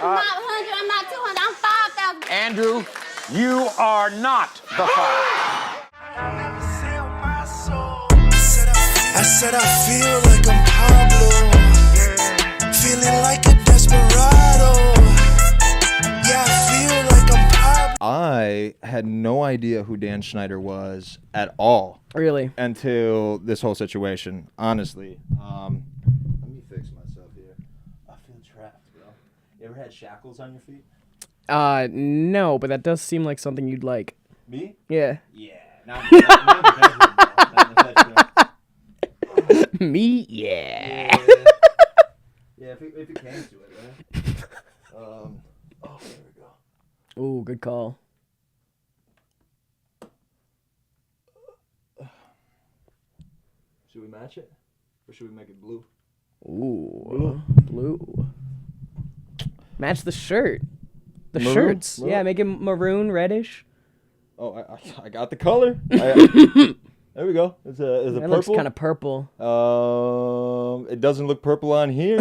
I'm not 100, I'm not 200, I'm 5,000. Andrew, you are not the 5. I said I feel like I'm Pablo, feeling like a desperado. Yeah, I feel like I'm Pablo. I had no idea who Dan Schneider was at all. Really? Until this whole situation, honestly. Let me fix myself here. I feel trapped, bro. You ever had shackles on your feet? No, but that does seem like something you'd like. Me? Yeah. Yeah. Not in the bedroom, bro. Not in the bedroom. Me? Yeah. Yeah, if it came to it, right? Oh, there we go. Ooh, good call. Should we match it? Or should we make it blue? Ooh, blue. Match the shirt. The Maroon? shirts. Maroon? Yeah, make it maroon, reddish. Oh, I got the color. There we go. It's a That purple. looks kind of purple. It doesn't look purple on here.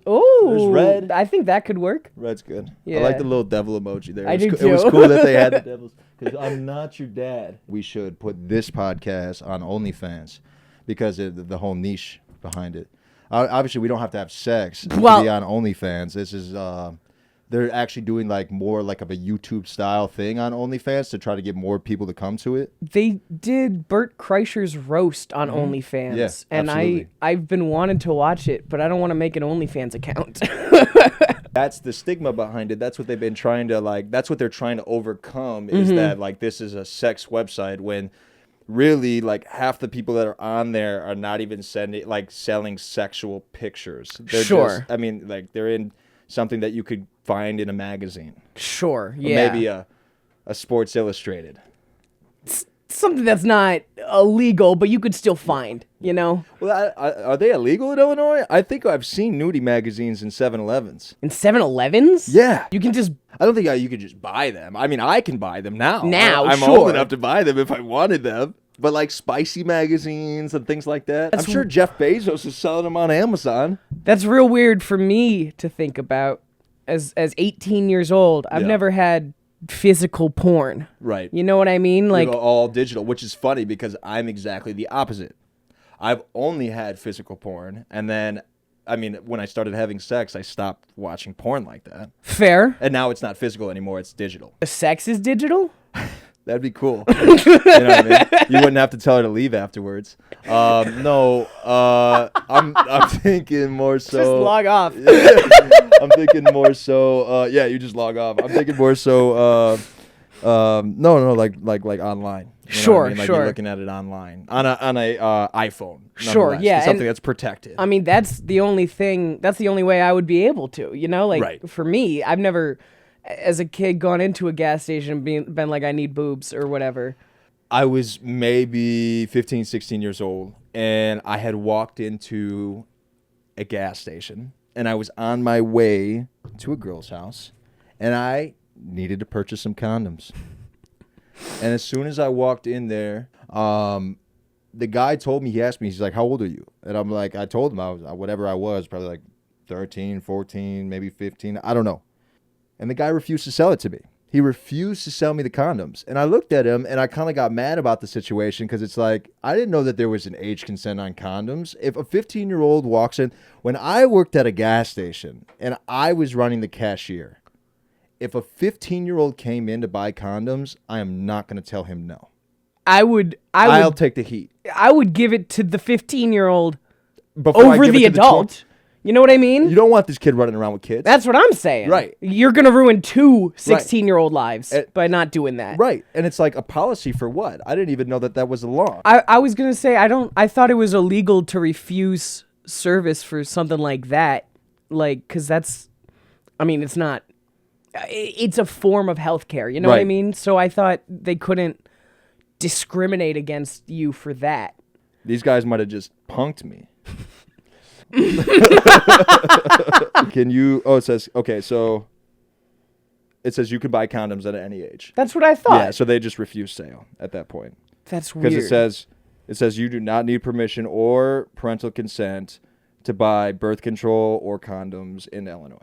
Ooh, There's red. I think that could work. Red's good. Yeah. I like the little devil emoji there. I do It too. was cool that they had the devils. Because I'm not your dad. We should put this podcast on OnlyFans because of the whole niche behind it. Obviously, we don't have to have sex to be on OnlyFans. This is they're actually doing like more like of a YouTube style thing on OnlyFans to try to get more people to come to it. They did Bert Kreischer's roast on OnlyFans. Yeah, and absolutely. I've been wanting to watch it, but I don't want to make an OnlyFans account. That's the stigma behind it. That's what they've been trying to that's what they're trying to overcome is that like this is a sex website when really like half the people that are on there are not even selling sexual pictures. They're Sure. just, I mean, like they're in something that you could find in a magazine. Sure, Or yeah. maybe a Sports Illustrated. Something that's not illegal, but you could still find, you know? Well, are they illegal in Illinois? I think I've seen nudie magazines in 7-Elevens. In 7-Elevens? Yeah. You can just... I don't think you could just buy them. I mean, I can buy them now. I'm sure. old enough to buy them if I wanted them. But like spicy magazines and things like that. I'm sure Jeff Bezos is selling them on Amazon. That's real weird for me to think about. As 18 years old, I've never had physical porn. Right. You know what I mean? Like all digital, which is funny because I'm exactly the opposite. I've only had physical porn, and then, I mean, when I started having sex, I stopped watching porn like that. fair. And now it's not physical anymore; it's digital. The sex is digital? That'd be cool. You know what I mean? You wouldn't have to tell her to leave afterwards. No, I'm thinking more so. Just log off. I'm thinking more so. Yeah, you just log off. I'm thinking more so. No, like online. You know Sure, what I mean? Like sure. you're looking at it online on a iPhone. Sure, nonetheless. yeah, Something and- that's protected. I mean, that's the only thing. That's the only way I would be able to. You know, like Right. for me, I've never, as a kid, gone into a gas station and been like, I need boobs or whatever. I was maybe 15, 16 years old, and I had walked into a gas station, and I was on my way to a girl's house, and I needed to purchase some condoms. And as soon as I walked in there, the guy told me, he asked me, he's like, how old are you? And I'm like, I told him I was, whatever I was, probably like 13, 14, maybe 15, I don't know. And the guy refused to sell it to me. He refused to sell me the condoms. And I looked at him and I kind of got mad about the situation because it's like, I didn't know that there was an age consent on condoms. If a 15-year-old walks in, when I worked at a gas station and I was running the cashier, if a 15-year-old came in to buy condoms, I am not going to tell him no. I'll take the heat. I would give it to the 15-year-old Before I over give it the to the adult. You know what I mean? You don't want this kid running around with kids. That's what I'm saying. Right. You're going to ruin two 16-year-old lives by not doing that. Right. And it's like a policy for what? I didn't even know that was a law. I was going to say, I thought it was illegal to refuse service for something like that. Like, because that's, I mean, it's not, it's a form of healthcare. You know what I Right. mean? So I thought they couldn't discriminate against you for that. These guys might have just punked me. Can you? Oh, it says okay. So it says you can buy condoms at any age. That's what I thought. Yeah. So they just refuse sale at that point That's weird. because it says you do not need permission or parental consent to buy birth control or condoms in Illinois.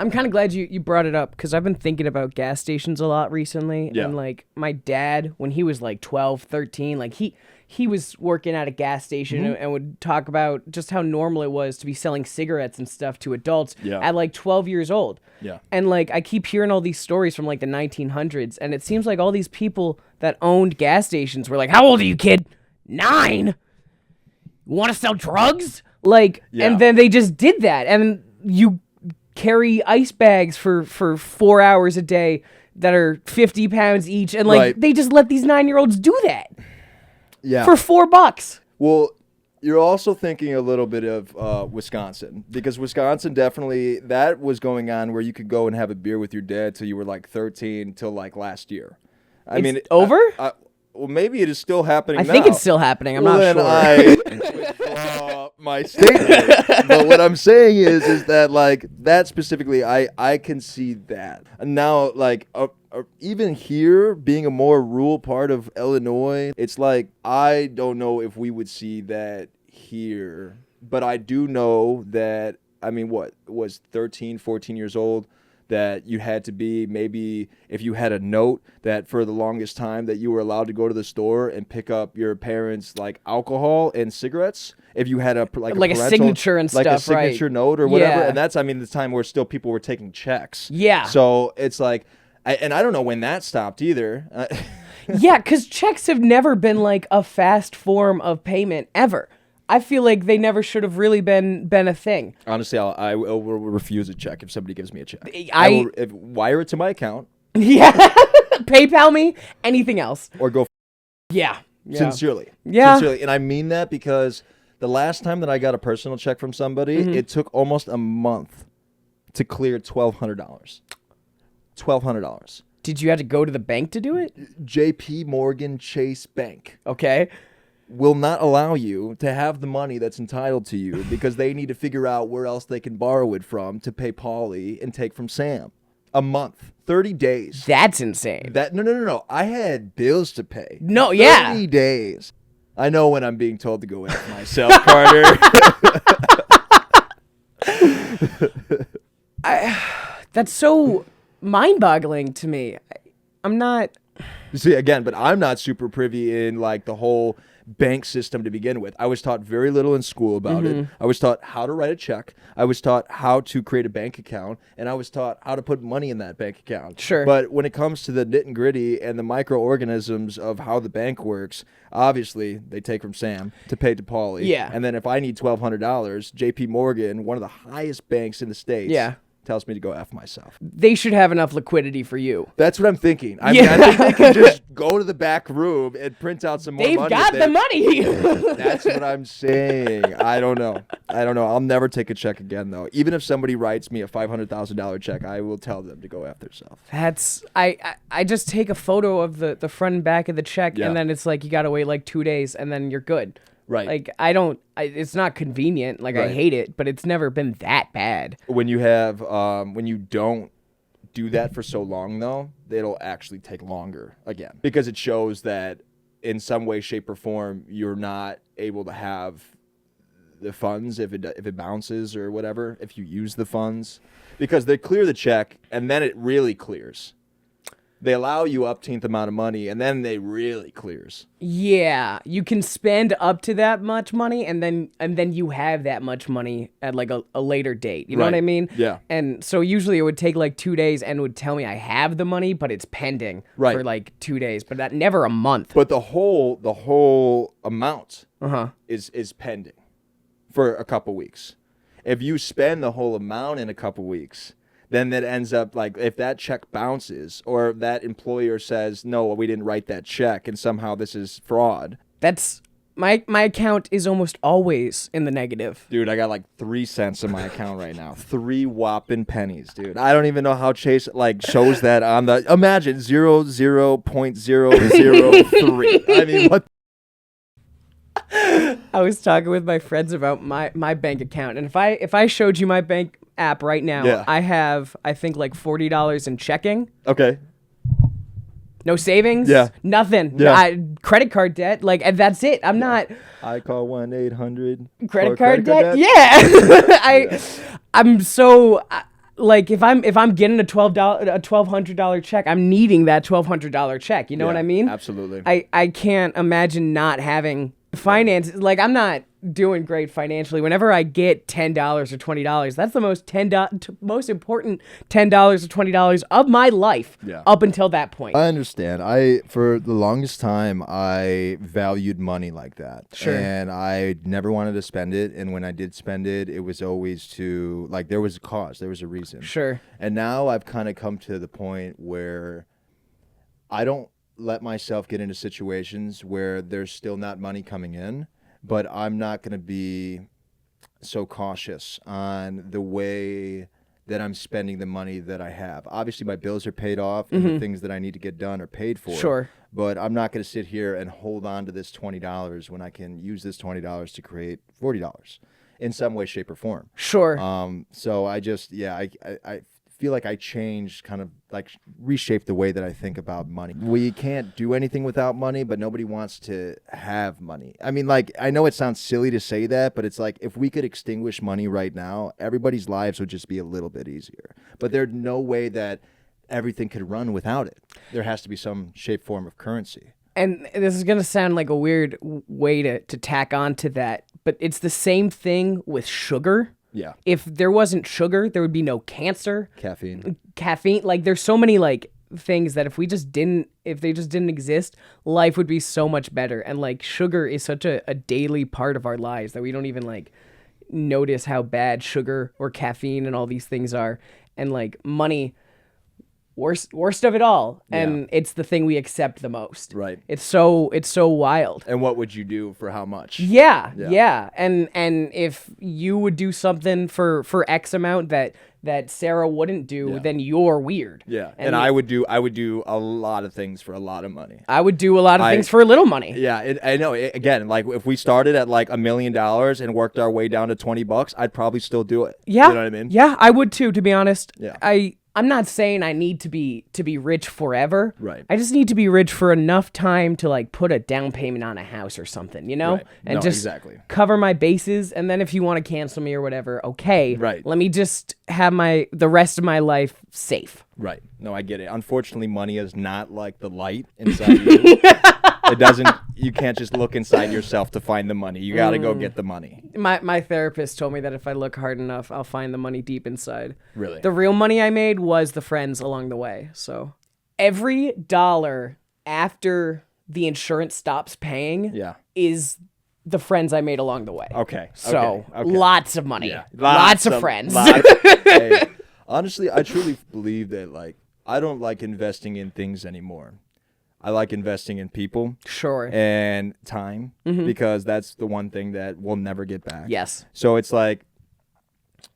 I'm kind of glad you brought it up because I've been thinking about gas stations a lot recently. Yeah. And like my dad, when he was like 12, 13, like he was working at a gas station and would talk about just how normal it was to be selling cigarettes and stuff to adults at like 12 years old. Yeah. And like I keep hearing all these stories from like the 1900s, and it seems like all these people that owned gas stations were like, "How old are you, kid? 9? You want to sell drugs?" Like, and then they just did that, and you carry ice bags for 4 hours a day that are 50 pounds each, and like they just let these 9-year-olds do that for $4. Well, you're also thinking a little bit of Wisconsin, because Wisconsin definitely, that was going on where you could go and have a beer with your dad till you were like 13 till like last year. I mean, over? Well, maybe it is still happening now. I think it's still happening. I'm not sure. I withdraw my statement. But what I'm saying is that like that specifically, I can see that. And now, like even here, being a more rural part of Illinois, it's like I don't know if we would see that here. But I do know that, I mean, what was 13, 14 years old, that you had to be, maybe if you had a note that for the longest time that you were allowed to go to the store and pick up your parents' like alcohol and cigarettes, if you had a like a signature and like stuff, a signature right? note or whatever. Yeah. And that's, I mean, the time where still people were taking checks. Yeah. So it's like, and I don't know when that stopped either. Yeah, because checks have never been like a fast form of payment ever. I feel like they never should have really been a thing. Honestly, I will refuse a check if somebody gives me a check. I will wire it to my account. Yeah. PayPal me, anything else. Or go Yeah. sincerely. Yeah. Sincerely. And I mean that because the last time that I got a personal check from somebody, it took almost a month to clear $1,200. $1,200. Did you have to go to the bank to do it? JP Morgan Chase Bank Okay. will not allow you to have the money that's entitled to you because they need to figure out where else they can borrow it from to pay Paulie and take from Sam. A month, 30 days. That's insane. No. I had bills to pay. No, 30 days. I know when I'm being told to go F myself, Carter. That's so mind-boggling to me. I'm not... See, again, but I'm not super privy in like the whole bank system to begin with. I was taught very little in school about it. I was taught how to write a check. I was taught how to create a bank account, and I was taught how to put money in that bank account. Sure. But when it comes to the nit and gritty and the microorganisms of how the bank works, obviously they take from Sam to pay to Paulie. Yeah. And then if I need $1,200, JP Morgan, one of the highest banks in the States, tells me to go F myself. They should have enough liquidity for you. That's what I'm thinking. I mean, I think they can just go to the back room and print out some more money. They've got the money. That's what I'm saying. I don't know. I'll never take a check again, though. Even if somebody writes me a $500,000 check, I will tell them to go F themselves. That's I just take a photo of the front and back of the check, and then it's like you gotta wait like 2 days, and then you're good. Right. Like it's not convenient. Like I Right. hate it, but it's never been that bad. When you have, when you don't do that for so long, though, it'll actually take longer again because it shows that in some way, shape, or form, you're not able to have the funds if it bounces or whatever. If you use the funds, because they clear the check and then it really clears. They allow you upteenth amount of money, and then they really clears. Yeah, you can spend up to that much money, and then you have that much money at like a later date. You know what I mean? Yeah. And so usually it would take like 2 days, and would tell me I have the money, but it's pending for like 2 days, but that never a month. But the whole amount is pending for a couple weeks. If you spend the whole amount in a couple weeks, then that ends up like if that check bounces or that employer says, no, we didn't write that check and somehow this is fraud. That's my account is almost always in the negative. Dude, I got like 3 cents in my account right now. 3 whopping pennies, dude. I don't even know how Chase like shows that on the, imagine 0.003. I mean, what? I was talking with my friends about my bank account, and if I showed you my bank app right now, I have I think like $40 in checking. Okay. No savings. Yeah. Nothing. Yeah. Credit card debt. Like and that's it. I'm not. I call 1-800 Credit card debt. Yeah. I'm so like if I'm getting a $1,200 check, I'm needing that $1,200 check. You know what I mean? Absolutely. I can't imagine not having finances. Like I'm not doing great financially. Whenever I get $10 or $20, that's the most important $10 or $20 of my life up until that point. I understand. For the longest time I valued money like that. Sure. And I never wanted to spend it, and when I did spend it, it was always to like there was a cause, there was a reason. Sure. And now I've kind of come to the point where I don't let myself get into situations where there's still not money coming in, but I'm not going to be so cautious on the way that I'm spending the money that I have. Obviously, my bills are paid off and the things that I need to get done are paid for. Sure. But I'm not going to sit here and hold on to this $20 when I can use this $20 to create $40 in some way, shape, or form. Sure. So I just, I feel like I changed, kind of like reshaped the way that I think about money. We can't do anything without money, but nobody wants to have money. I mean, like, I know it sounds silly to say that, but it's like if we could extinguish money right now, everybody's lives would just be a little bit easier. But there's no way that everything could run without it. There has to be some shape, form of currency. And this is going to sound like a weird way to tack on to that, but it's the same thing with sugar. Yeah. If there wasn't sugar, there would be no cancer. Caffeine. Like there's so many like things that if they just didn't exist, life would be so much better. And like sugar is such a daily part of our lives that we don't even like notice how bad sugar or caffeine and all these things are. And like money, worst of it all. And it's the thing we accept the most. Right. It's so wild. And what would you do for how much? Yeah. And if you would do something for X amount that Sarah wouldn't do, then you're weird. Yeah. And I would do a lot of things for a lot of money. I would do a lot of things for a little money. Yeah. I know. Again, like if we started at like $1 million and worked our way down to $20, I'd probably still do it. Yeah. You know what I mean? Yeah, I would too, to be honest. Yeah. I'm not saying I need to be rich forever. Right. I just need to be rich for enough time to like put a down payment on a house or something, you know? Right. And No, just exactly. cover my bases. And then if you want to cancel me or whatever, okay. Right. Let me just have the rest of my life safe. Right. No, I get it. Unfortunately, money is not like the light inside you. It doesn't. You can't just look inside yourself to find the money. You got to go get the money. My therapist told me that if I look hard enough, I'll find the money deep inside. Really? The real money I made was the friends along the way. So every dollar after the insurance stops paying is the friends I made along the way. Okay. So Okay. lots of money. Yeah. Lots of friends. Hey, honestly, I truly believe that like I don't like investing in things anymore. I like investing in people. Sure. And time, because that's the one thing that we'll never get back. Yes. So it's like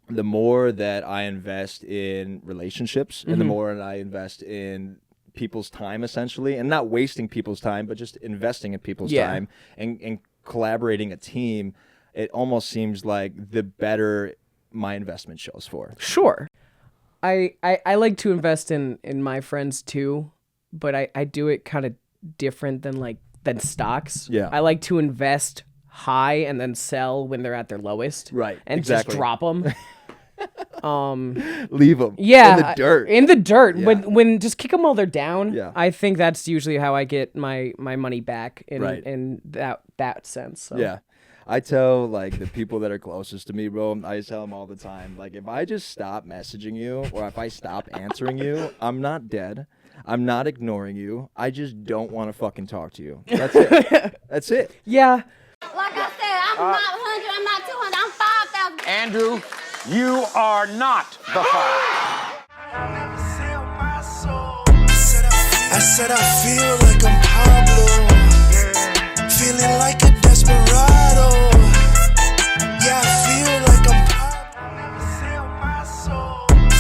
the more that I invest in relationships and the more that I invest in people's time, essentially, and not wasting people's time, but just investing in people's time and collaborating a team, it almost seems like the better my investment shows for. Sure. I like to invest in my friends too, but I do it kind of different than stocks. Yeah. I like to invest high and then sell when they're at their lowest. Right, And exactly. just drop them. Leave them Yeah. in the dirt. In the dirt. Yeah. When just kick them while they're down. Yeah. I think that's usually how I get my money back Right. in that sense. So. Yeah. I tell like the people that are closest to me, bro, I tell them all the time, like if I just stop messaging you or if I stop answering you, I'm not dead. I'm not ignoring you. I just don't want to fucking talk to you. That's it. That's it. Yeah. Like I said, I'm not 100, I'm not 200, I'm 5,000. Andrew, you are not the five. I said I feel like I'm Pablo.